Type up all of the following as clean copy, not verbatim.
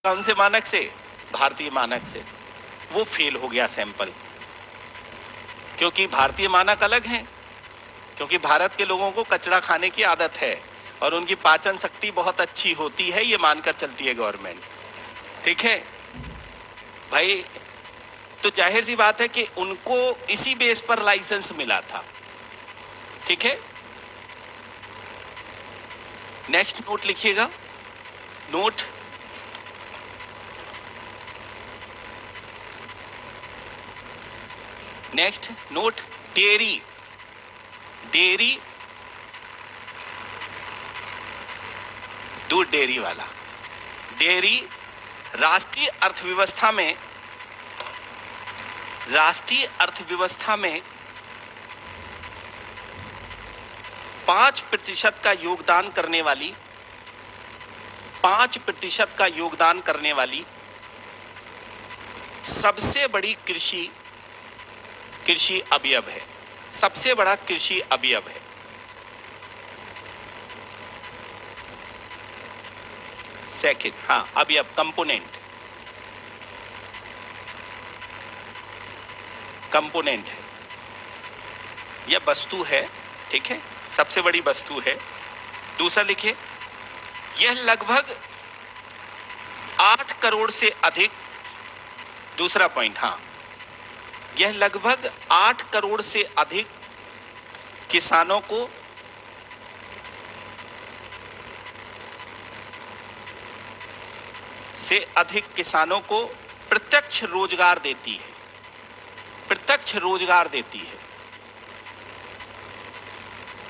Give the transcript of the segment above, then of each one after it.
कौन से मानक से? भारतीय मानक से। वो फेल हो गया सैंपल, क्योंकि भारतीय मानक अलग हैं, क्योंकि भारत के लोगों को कचरा खाने की आदत है और उनकी पाचन शक्ति बहुत अच्छी होती है, ये मानकर चलती है गवर्नमेंट। ठीक है भाई, तो जाहिर सी बात है कि उनको इसी बेस पर लाइसेंस मिला था। ठीक है, नेक्स्ट नोट लिखिएगा। Note, next note, dairy. Dairy, दूध डेयरी वाला। डेयरी राष्ट्रीय अर्थव्यवस्था में 5% का योगदान करने वाली 5% का योगदान करने वाली सबसे बड़ी कृषि अवयव है। सबसे बड़ा कृषि अवयव है। सेकंड, हाँ, अवयव, कंपोनेंट है, यह वस्तु है। ठीक है, सबसे बड़ी वस्तु है। दूसरा लिखिए, यह लगभग 8 करोड़ से अधिक, दूसरा पॉइंट, हाँ, यह लगभग 8 करोड़ से अधिक किसानों को प्रत्यक्ष रोजगार देती है। प्रत्यक्ष रोजगार देती है।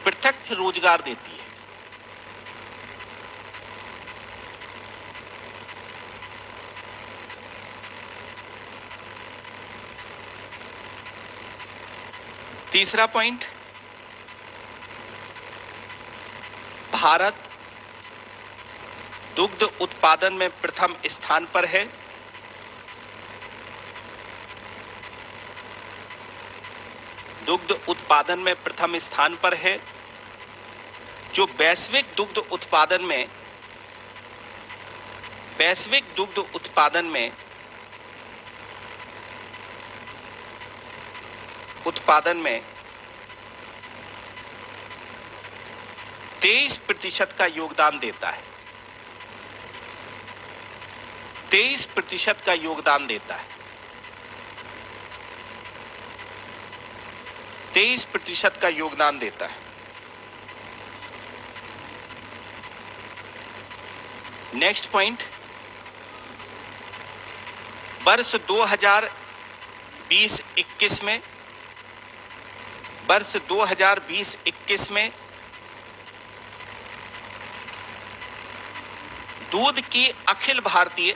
प्रत्यक्ष रोजगार देती है। तीसरा पॉइंट, भारत दुग्ध उत्पादन में प्रथम स्थान पर है। दुग्ध उत्पादन में प्रथम स्थान पर है, जो वैश्विक दुग्ध उत्पादन में 23% का योगदान देता है। 23% का योगदान देता है। 23% का योगदान देता है। नेक्स्ट पॉइंट, वर्ष 2020-21 में दूध की अखिल भारतीय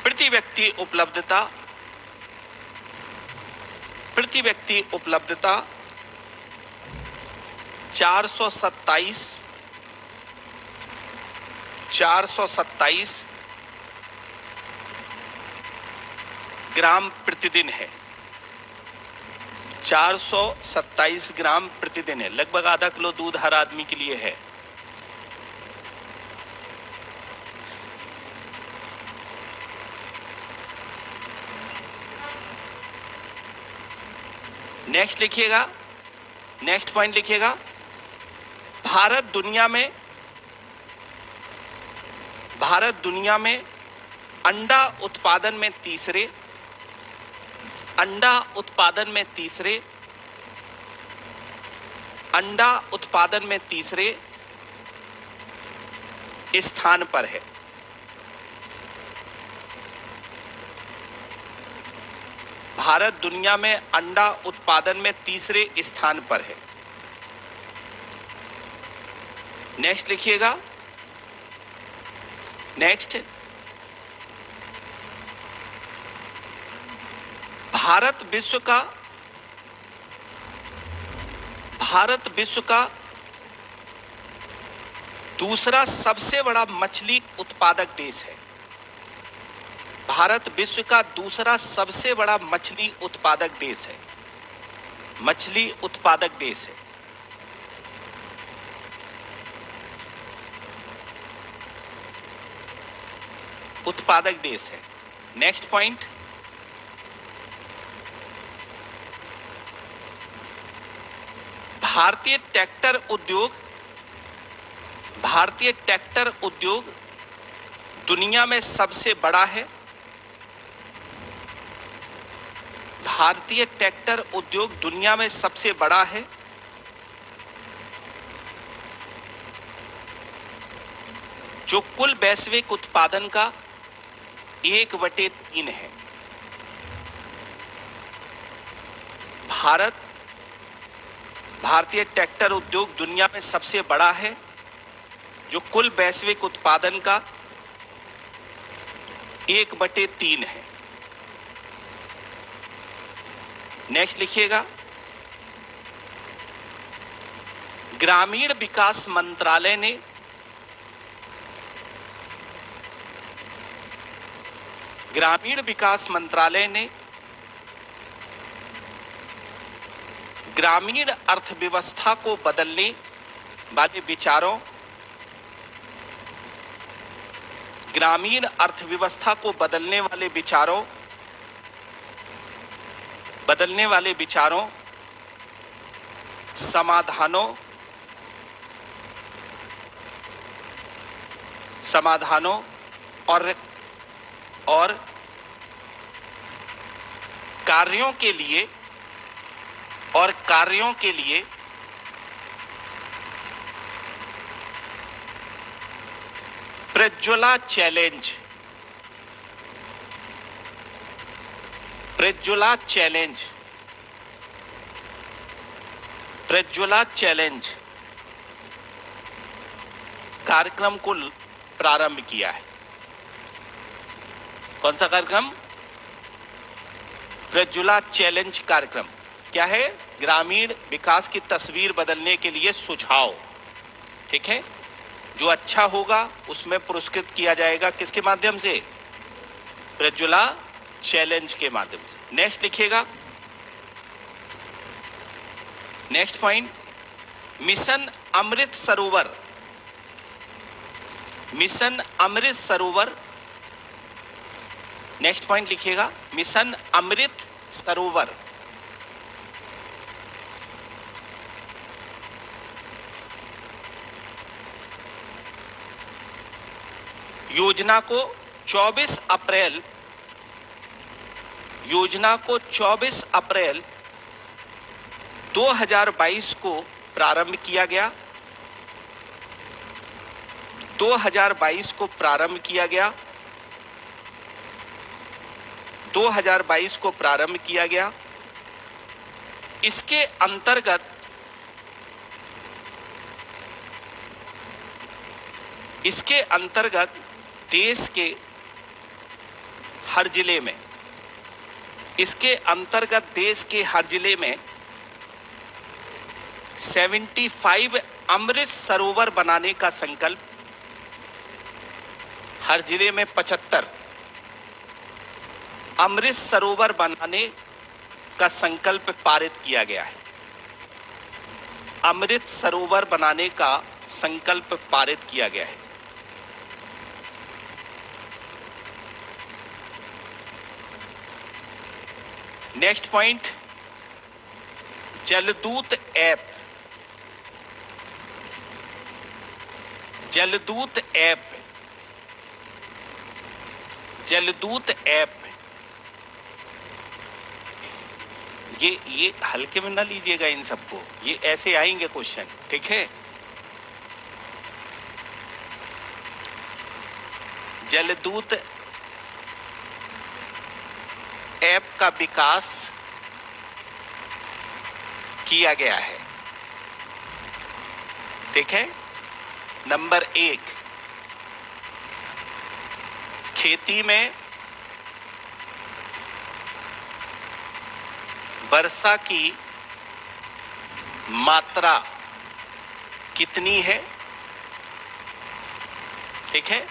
प्रति व्यक्ति उपलब्धता 427 ग्राम प्रतिदिन है। 427 ग्राम प्रतिदिन है। लगभग आधा किलो दूध हर आदमी के लिए है। नेक्स्ट लिखिएगा, नेक्स्ट पॉइंट लिखिएगा, भारत दुनिया में अंडा उत्पादन में तीसरे स्थान पर है। भारत दुनिया में अंडा उत्पादन में तीसरे स्थान पर है। नेक्स्ट लिखिएगा, नेक्स्ट, भारत विश्व का दूसरा सबसे बड़ा मछली उत्पादक देश है। भारत विश्व का दूसरा सबसे बड़ा मछली उत्पादक देश है। मछली उत्पादक देश है। उत्पादक देश है। नेक्स्ट पॉइंट, भारतीय ट्रैक्टर उद्योग दुनिया में सबसे बड़ा है। भारतीय ट्रैक्टर उद्योग दुनिया में सबसे बड़ा है। जो कुल वैश्विक उत्पादन का 1/3 है। भारतीय ट्रैक्टर उद्योग दुनिया में सबसे बड़ा है, जो कुल वैश्विक उत्पादन का 1/3 है। नेक्स्ट लिखिएगा, ग्रामीण विकास मंत्रालय ने ग्रामीण अर्थव्यवस्था को बदलने वाले विचारों समाधानों और कार्यों के लिए प्रज्वला चैलेंज कार्यक्रम को प्रारंभ किया है। कौन सा कार्यक्रम? प्रज्वला चैलेंज कार्यक्रम। क्या है? ग्रामीण विकास की तस्वीर बदलने के लिए सुझाव। ठीक है, जो अच्छा होगा उसमें पुरस्कृत किया जाएगा। किसके माध्यम से? प्रज्वला चैलेंज के माध्यम से। नेक्स्ट लिखिएगा, next point, mission Amrit Sarovar. Next point लिखिएगा, मिशन अमृत सरोवर योजना को 24 अप्रैल 2022 को प्रारंभ किया गया। 2022 को प्रारंभ किया गया। इसके अंतर्गत देश के हर जिले में 75 अमृत सरोवर बनाने का संकल्प, हर जिले में 75 अमृत सरोवर बनाने का संकल्प पारित किया गया है। अमृत सरोवर बनाने का संकल्प पारित किया गया है। नेक्स्ट पॉइंट, जलदूत ऐप ये हल्के में ना लीजिएगा इन सबको, ये ऐसे आएंगे क्वेश्चन। ठीक है, जलदूत ऐप का विकास किया गया है। ठीक है, नंबर 1, खेती में वर्षा की मात्रा कितनी है? ठीक है,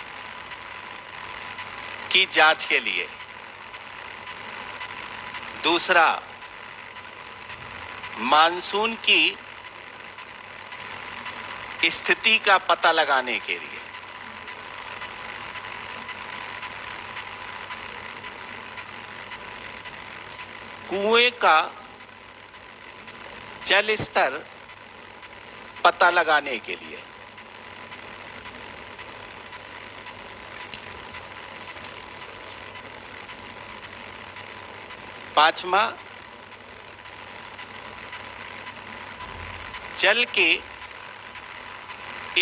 की जांच के लिए, दूसरा मानसून की स्थिति का पता लगाने के लिए, कुएं का जल स्तर पता लगाने के लिए, पांचवा जल के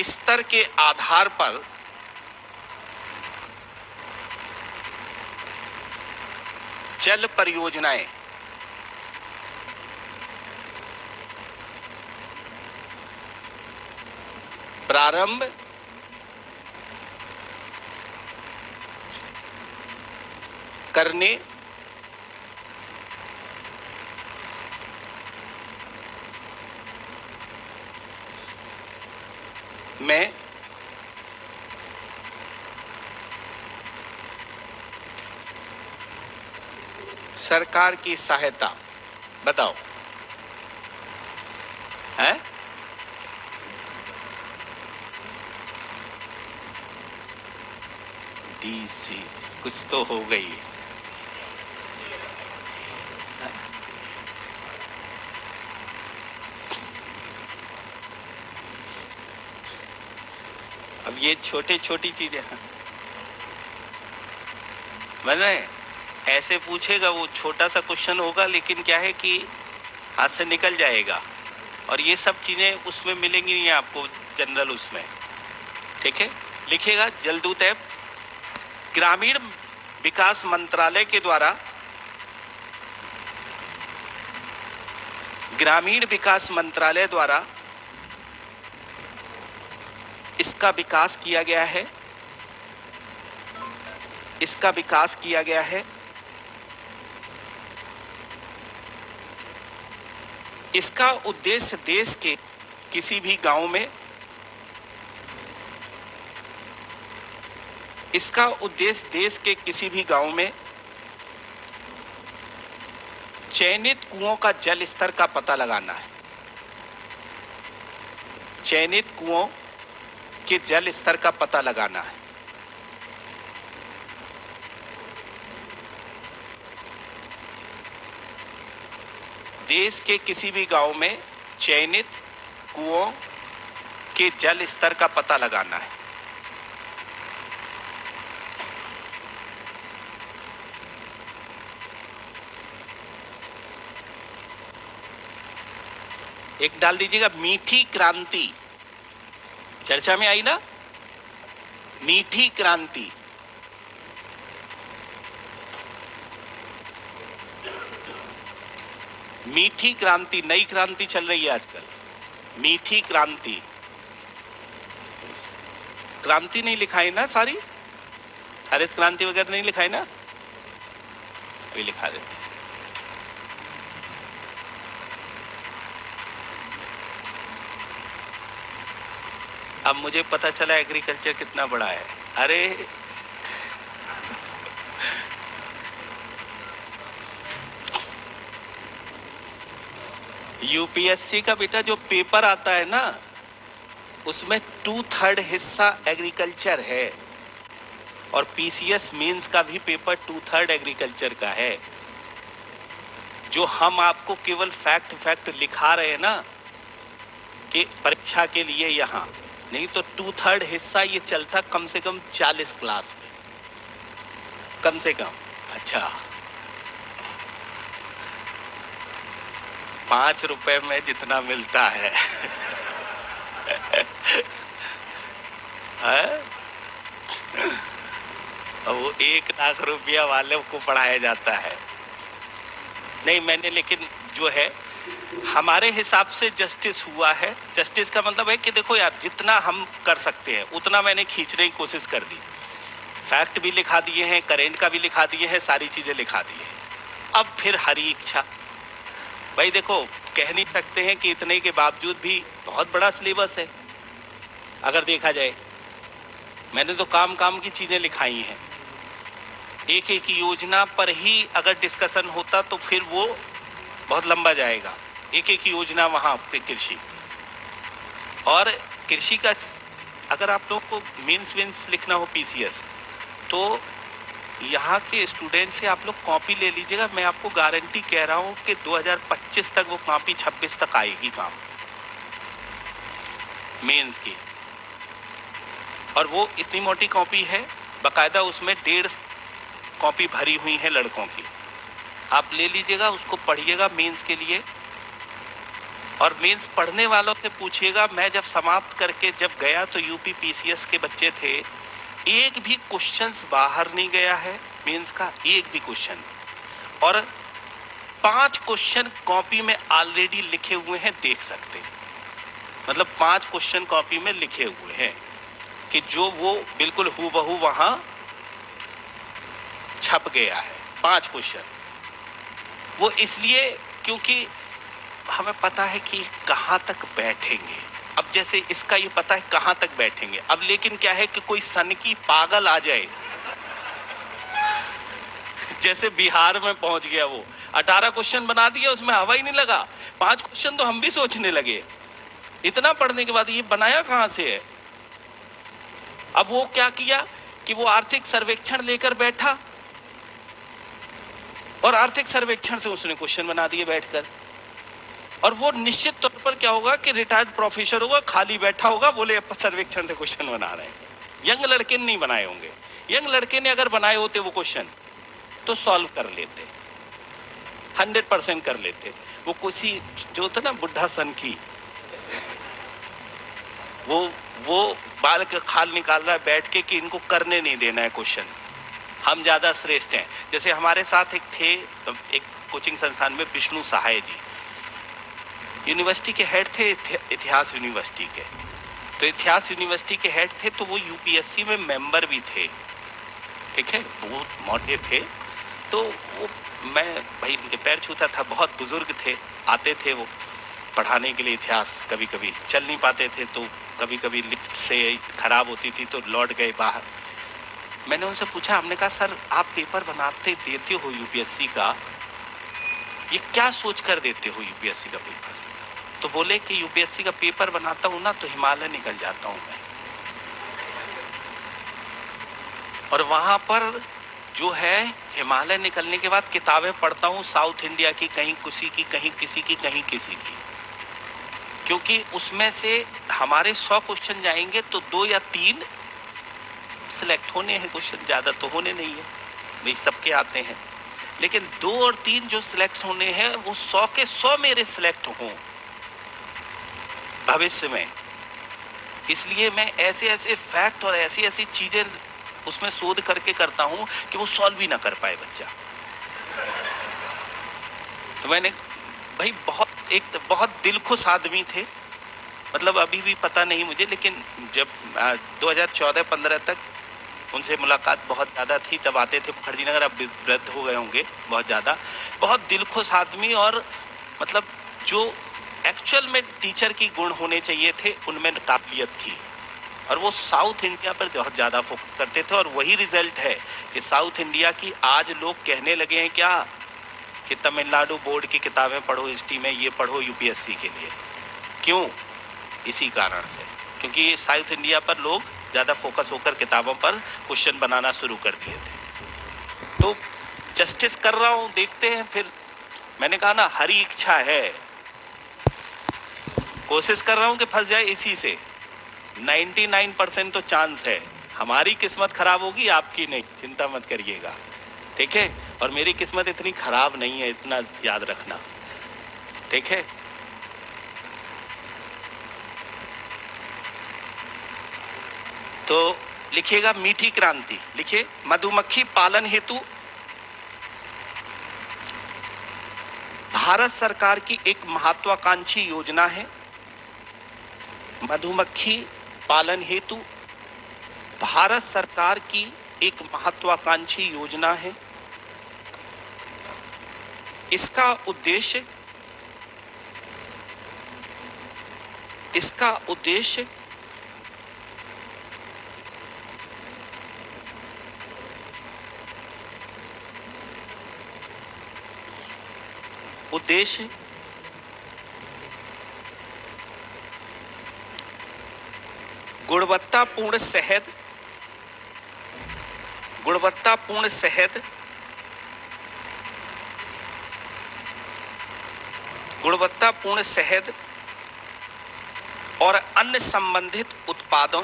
स्तर के आधार पर जल परियोजनाएं प्रारंभ करने में सरकार की सहायता, बताओ है? डीसी कुछ तो हो गई। अब ये छोटी छोटी चीजें हैं, मैंने ऐसे पूछेगा वो छोटा सा क्वेश्चन होगा, लेकिन क्या है कि हाथ से निकल जाएगा, और ये सब चीजें उसमें मिलेंगी नहीं आपको जनरल उसमें। ठीक है, लिखिएगा जलदूत ऐप ग्रामीण विकास मंत्रालय के द्वारा, ग्रामीण विकास मंत्रालय द्वारा इसका विकास किया गया है, इसका विकास किया गया है। इसका उद्देश्य देश के किसी भी गांव में, इसका उद्देश्य देश के किसी भी गांव में चयनित कुओं का जल स्तर का पता लगाना है। चयनित कुओं के जल स्तर का पता लगाना है। देश के किसी भी गांव में चयनित कुओं के जल स्तर का पता लगाना है। एक डाल दीजिएगा मीठी क्रांति, चर्चा में आई ना, मीठी क्रांति। मीठी क्रांति, नई क्रांति चल रही है आजकल, मीठी क्रांति। क्रांति नहीं लिखाई ना सारी, हरित क्रांति वगैरह नहीं लिखाई ना, अभी लिखा देते। अब मुझे पता चला एग्रीकल्चर कितना बड़ा है। अरे यूपीएससी का बेटा जो पेपर आता है ना, उसमें 2/3 हिस्सा एग्रीकल्चर है, और पीसीएस मेंस का भी पेपर 2/3 एग्रीकल्चर का है। जो हम आपको केवल फैक्ट लिखा रहे हैं ना कि परीक्षा के लिए यहाँ, नहीं तो 2/3 हिस्सा ये चलता कम से कम 40 क्लास में, कम से कम। अच्छा, 5 रुपए में जितना मिलता है, वो 1 लाख रुपया वाले को पढ़ाया जाता है। नहीं, मैंने लेकिन जो है हमारे हिसाब से जस्टिस हुआ है। जस्टिस का मतलब है कि देखो यार, जितना हम कर सकते हैं उतना मैंने खींचने की कोशिश कर दी। फैक्ट भी लिखा दिए हैं, करेंट का भी लिखा दिए हैं, सारी चीजें लिखा दी है। अब फिर हरी इच्छा, भाई देखो, कह नहीं सकते हैं कि इतने के बावजूद भी बहुत बड़ा सिलेबस है। अगर देखा जाए, मैंने तो काम की चीजें लिखाई हैं, एक एक योजना पर ही अगर डिस्कशन होता तो फिर वो बहुत लंबा जाएगा। एक एक योजना वहां पे कृषि और कृषि का, अगर आप लोग को मीन्स विन्स लिखना हो पीसीएस, तो यहाँ के स्टूडेंट से आप लोग कॉपी ले लीजिएगा। मैं आपको गारंटी कह रहा हूँ कि 2025 तक वो कॉपी 26 तक आएगी काम मेंस की। और वो इतनी मोटी कॉपी है, बाकायदा उसमें 1.5 कॉपी भरी हुई है लड़कों की। आप ले लीजिएगा, उसको पढ़िएगा मेंस के लिए। और मेंस पढ़ने वालों से पूछिएगा, मैं जब समाप्त करके जब गया तो यूपी पीसीएस के बच्चे थे, एक भी क्वेश्चंस बाहर नहीं गया है मेंस का, एक भी क्वेश्चन। और 5 क्वेश्चन कॉपी में ऑलरेडी लिखे हुए हैं, देख सकते हैं। मतलब 5 क्वेश्चन कॉपी में लिखे हुए हैं कि जो वो बिल्कुल हूबहू वहां छप गया है। 5 क्वेश्चन वो इसलिए क्योंकि हमें पता है कि कहां तक बैठेंगे। अब जैसे इसका ये पता है कहां तक बैठेंगे। अब लेकिन क्या है कि कोई सनकी पागल आ जाए, जैसे बिहार में पहुंच गया वो, 18 क्वेश्चन बना दिया, उसमें हवा ही नहीं लगा। 5 क्वेश्चन तो हम भी सोचने लगे, इतना पढ़ने के बाद ये बनाया कहां से है। अब वो क्या किया कि वो आर्थिक सर्वेक्षण लेकर बैठा और आर्थिक सर्वेक्षण से उसने क्वेश्चन बना दिए बैठकर। और वो निश्चित तौर पर क्या होगा कि रिटायर्ड प्रोफेसर होगा, खाली बैठा होगा, बोले सर्वेक्षण से क्वेश्चन बना रहे हैं। यंग लड़के ने नहीं बनाए होंगे। यंग लड़के ने अगर बनाए होते वो क्वेश्चन तो सॉल्व कर लेते, 100% कर लेते। वो कुछ ही जो था ना बुढ़ा सन की, वो बाल का खाल निकाल रहा है बैठ के कि इनको करने नहीं देना है क्वेश्चन, हम ज्यादा श्रेष्ठ हैं। जैसे हमारे साथ एक थे, एक कोचिंग संस्थान में विष्णु सहाय जी, यूनिवर्सिटी के हेड थे, इतिहास यूनिवर्सिटी के। तो इतिहास यूनिवर्सिटी के हेड थे, तो वो यूपीएससी में मेंबर भी थे, ठीक है, बहुत मोटे थे। तो वो मैं भाई उनके पैर छूता था, बहुत बुजुर्ग थे, आते थे वो पढ़ाने के लिए इतिहास। कभी कभी चल नहीं पाते थे, तो कभी कभी लिफ्ट से खराब होती थी तो लौट गए बाहर। मैंने उनसे पूछा, हमने कहा सर आप पेपर बनाते देते हो यूपीएससी का, ये क्या सोच कर देते हो यूपीएससी का पेपर? तो बोले कि यूपीएससी का पेपर बनाता हूं ना तो हिमालय निकल जाता हूं मैं। और वहां पर जो है हिमालय निकलने के बाद किताबें पढ़ता हूं साउथ इंडिया की, कहीं किसी की, कहीं किसी की, कहीं किसी की। क्योंकि उसमें से हमारे 100 क्वेश्चन जाएंगे तो 2 या 3 सिलेक्ट होने हैं क्वेश्चन, ज्यादा तो होने नहीं है भाई, सबके आते हैं। लेकिन 2 और 3 जो सिलेक्ट होने हैं वो 100 के 100 मेरे सिलेक्ट हों भविष्य में। इसलिए मैं ऐसे ऐसे फैक्ट और ऐसी ऐसी चीजें उसमें शोध करके करता हूं कि वो सॉल्व भी ना कर पाए बच्चा। तो मैंने भाई बहुत दिलखुश आदमी थे, मतलब अभी भी पता नहीं मुझे, लेकिन जब 2014-15 तक उनसे मुलाकात बहुत ज़्यादा थी, तब आते थे मुखर्जी नगर। अब वृद्ध हो गए होंगे बहुत ज़्यादा। बहुत दिलखुश आदमी, और मतलब जो एक्चुअल में टीचर की गुण होने चाहिए थे उनमें काबिलियत थी। और वो साउथ इंडिया पर बहुत ज़्यादा फोकस करते थे। और वही रिजल्ट है कि साउथ इंडिया की आज लोग कहने लगे हैं क्या कि तमिलनाडु बोर्ड की किताबें पढ़ो, हिस्ट्री में ये पढ़ो यूपीएससी के लिए। क्यों? इसी कारण से, क्योंकि साउथ इंडिया पर लोग ज़्यादा फोकस होकर किताबों पर क्वेश्चन बनाना शुरू कर दिए थे। तो जस्टिस कर रहा हूँ, देखते हैं फिर। मैंने कहा ना, हरी इच्छा है, कोशिश कर रहा हूँ कि फंस जाए इसी से। 99% तो चांस है। हमारी किस्मत खराब होगी, आपकी नहीं, चिंता मत करिएगा, ठीक है। और मेरी किस्मत इतनी खराब नहीं है, इतना याद रखना, ठीक है। तो लिखिएगा मीठी क्रांति, लिखिए मधुमक्खी पालन हेतु भारत सरकार की एक महत्वाकांक्षी योजना है। मधुमक्खी पालन हेतु भारत सरकार की एक महत्वाकांक्षी योजना है। इसका उद्देश्य उद्देश्य गुणवत्तापूर्ण शहद और अन्य संबंधित उत्पादों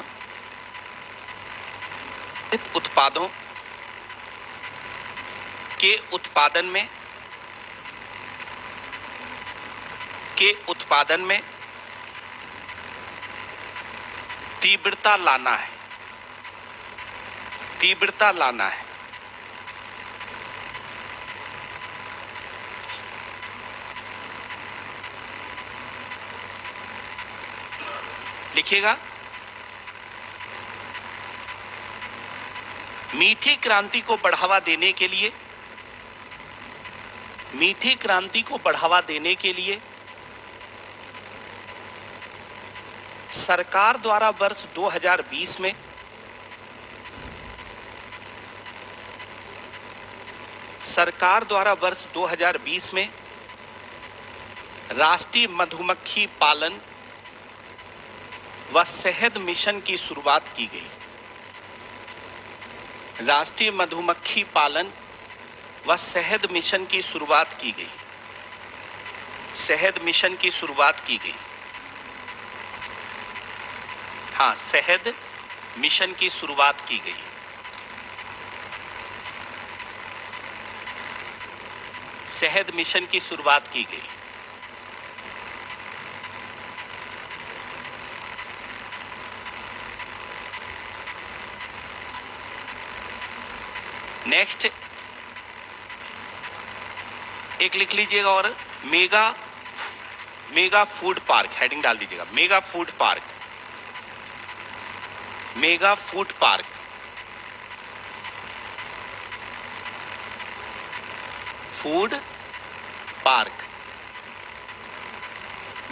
के उत्पादन में तीव्रता लाना है। लिखिएगा, मीठी क्रांति को बढ़ावा देने के लिए सरकार द्वारा वर्ष 2020 में राष्ट्रीय मधुमक्खी पालन व शहद मिशन की शुरुआत की गई। राष्ट्रीय मधुमक्खी पालन व शहद मिशन की शुरुआत की गई। शहद मिशन की शुरुआत की गई। हाँ, शहद मिशन की शुरुआत की गई। शहद मिशन की शुरुआत की गई। नेक्स्ट एक लिख लीजिएगा, और मेगा फूड पार्क, हेडिंग डाल दीजिएगा, mega food park. Mega food park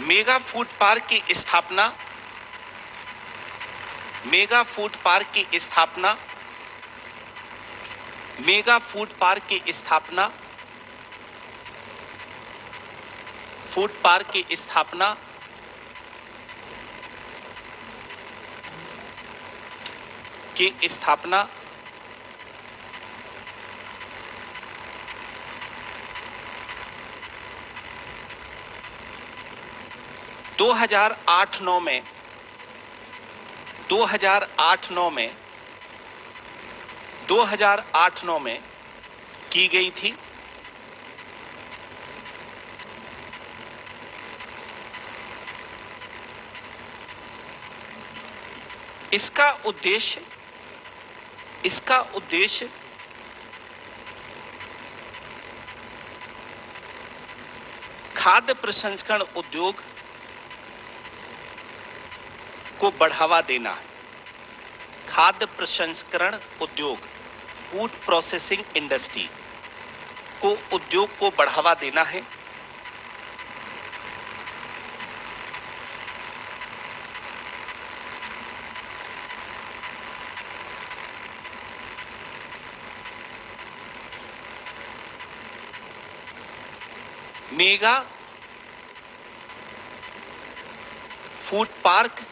mega food park की स्थापना मेगा फूड पार्क की स्थापना 2008-9 में की गई थी। इसका उद्देश्य खाद्य प्रसंस्करण उद्योग को बढ़ावा देना है। खाद्य प्रसंस्करण उद्योग, फूड प्रोसेसिंग इंडस्ट्री उद्योग को बढ़ावा देना है। मेगा फूड पार्क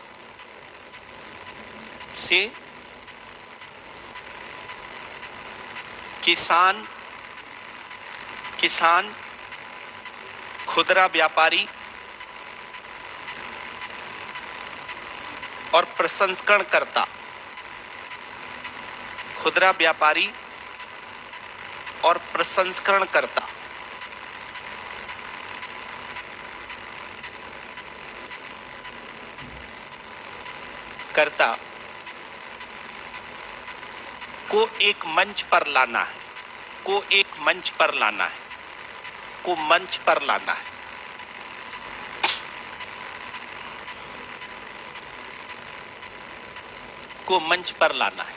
से किसान, खुदरा व्यापारी और प्रसंस्करणकर्ता, को एक मंच पर लाना है। को मंच पर लाना है।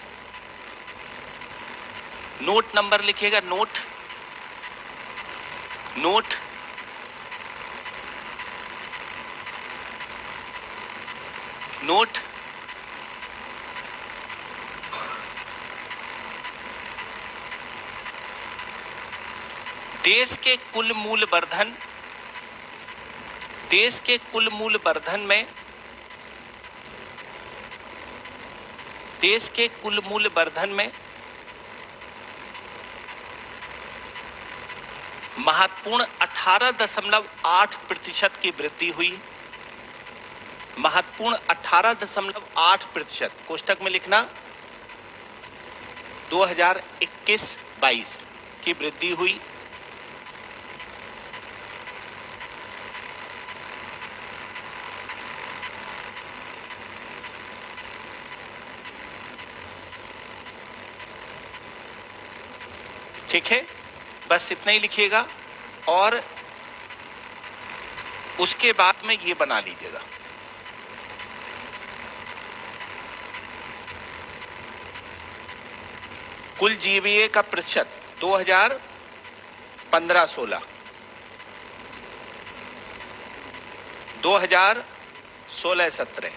नोट नंबर लिखिएगा, नोट देश के कुल मूल्य वर्धन देश के कुल मूल्य वर्धन में महत्वपूर्ण 18.8% की वृद्धि हुई। महत्वपूर्ण 18.8%, कोष्टक में लिखना 2021-22 की वृद्धि हुई। ठीक है, बस इतना ही लिखिएगा और उसके बाद में ये बना लीजिएगा। कुल जीवीए का प्रतिशत 2015-16, 2016-17,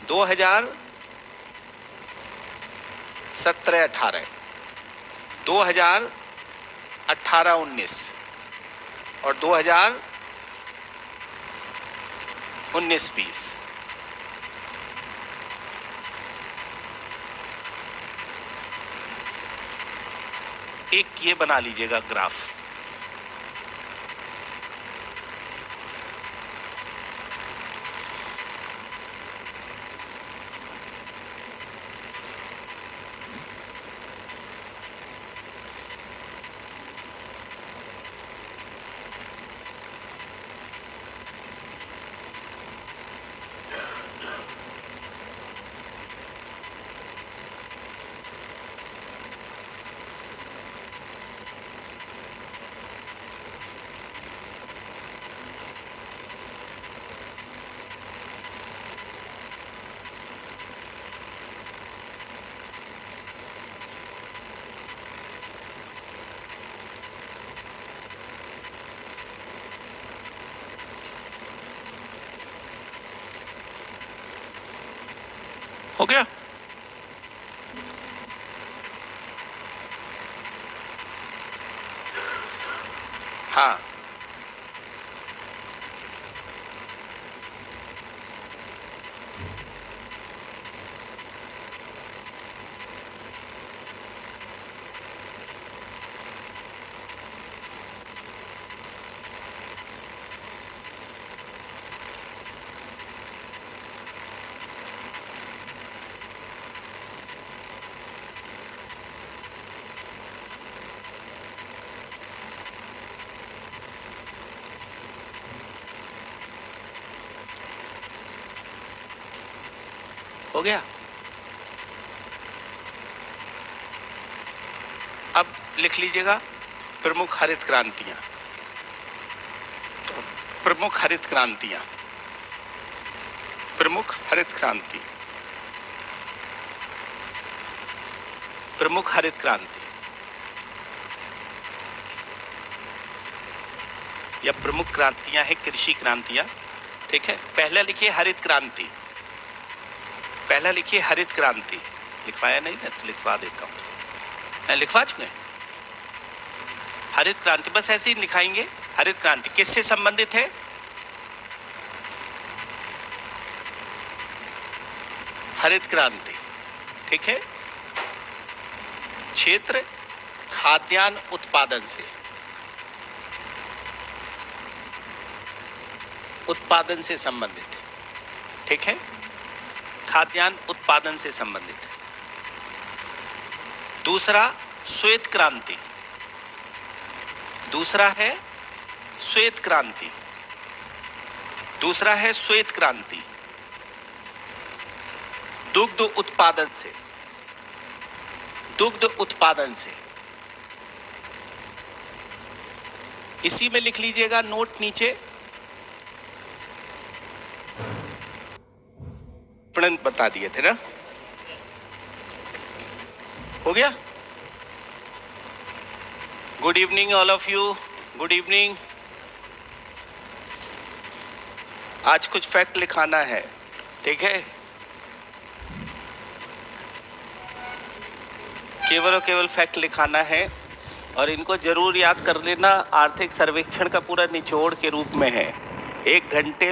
2017-18, 2018-19 और 2019-20। एक ये बना लीजिएगा ग्राफ। हो गया? हाँ, हो गया। अब लिख लीजिएगा प्रमुख हरित क्रांतियां। प्रमुख हरित क्रांतियां, प्रमुख हरित क्रांति, प्रमुख हरित क्रांति या प्रमुख क्रांतियां है कृषि क्रांतियां। ठीक है, पहला लिखिए हरित क्रांति, पहला लिखिए हरित क्रांति। लिखवाया नहीं है तो लिखवा देता हूं, लिखवा चुके हैं हरित क्रांति, बस ऐसे ही लिखाएंगे। हरित क्रांति किससे संबंधित है? हरित क्रांति, ठीक है, क्षेत्र खाद्यान्न उत्पादन से, उत्पादन से संबंधित है। ठीक है, खाद्यान्न उत्पादन से संबंधित है। दूसरा श्वेत क्रांति, दूसरा है श्वेत क्रांति, दूसरा है श्वेत क्रांति दुग्ध उत्पादन से, दुग्ध उत्पादन से। इसी में लिख लीजिएगा नोट नीचे, प्रणत बता दिए थे ना। हो गया? Good evening all of you, good evening. आज कुछ फैक्ट लिखाना है, ठीक है, केवल और केवल फैक्ट लिखाना है और इनको जरूर याद कर लेना। आर्थिक सर्वेक्षण का पूरा निचोड़ के रूप में है, 1 घंटे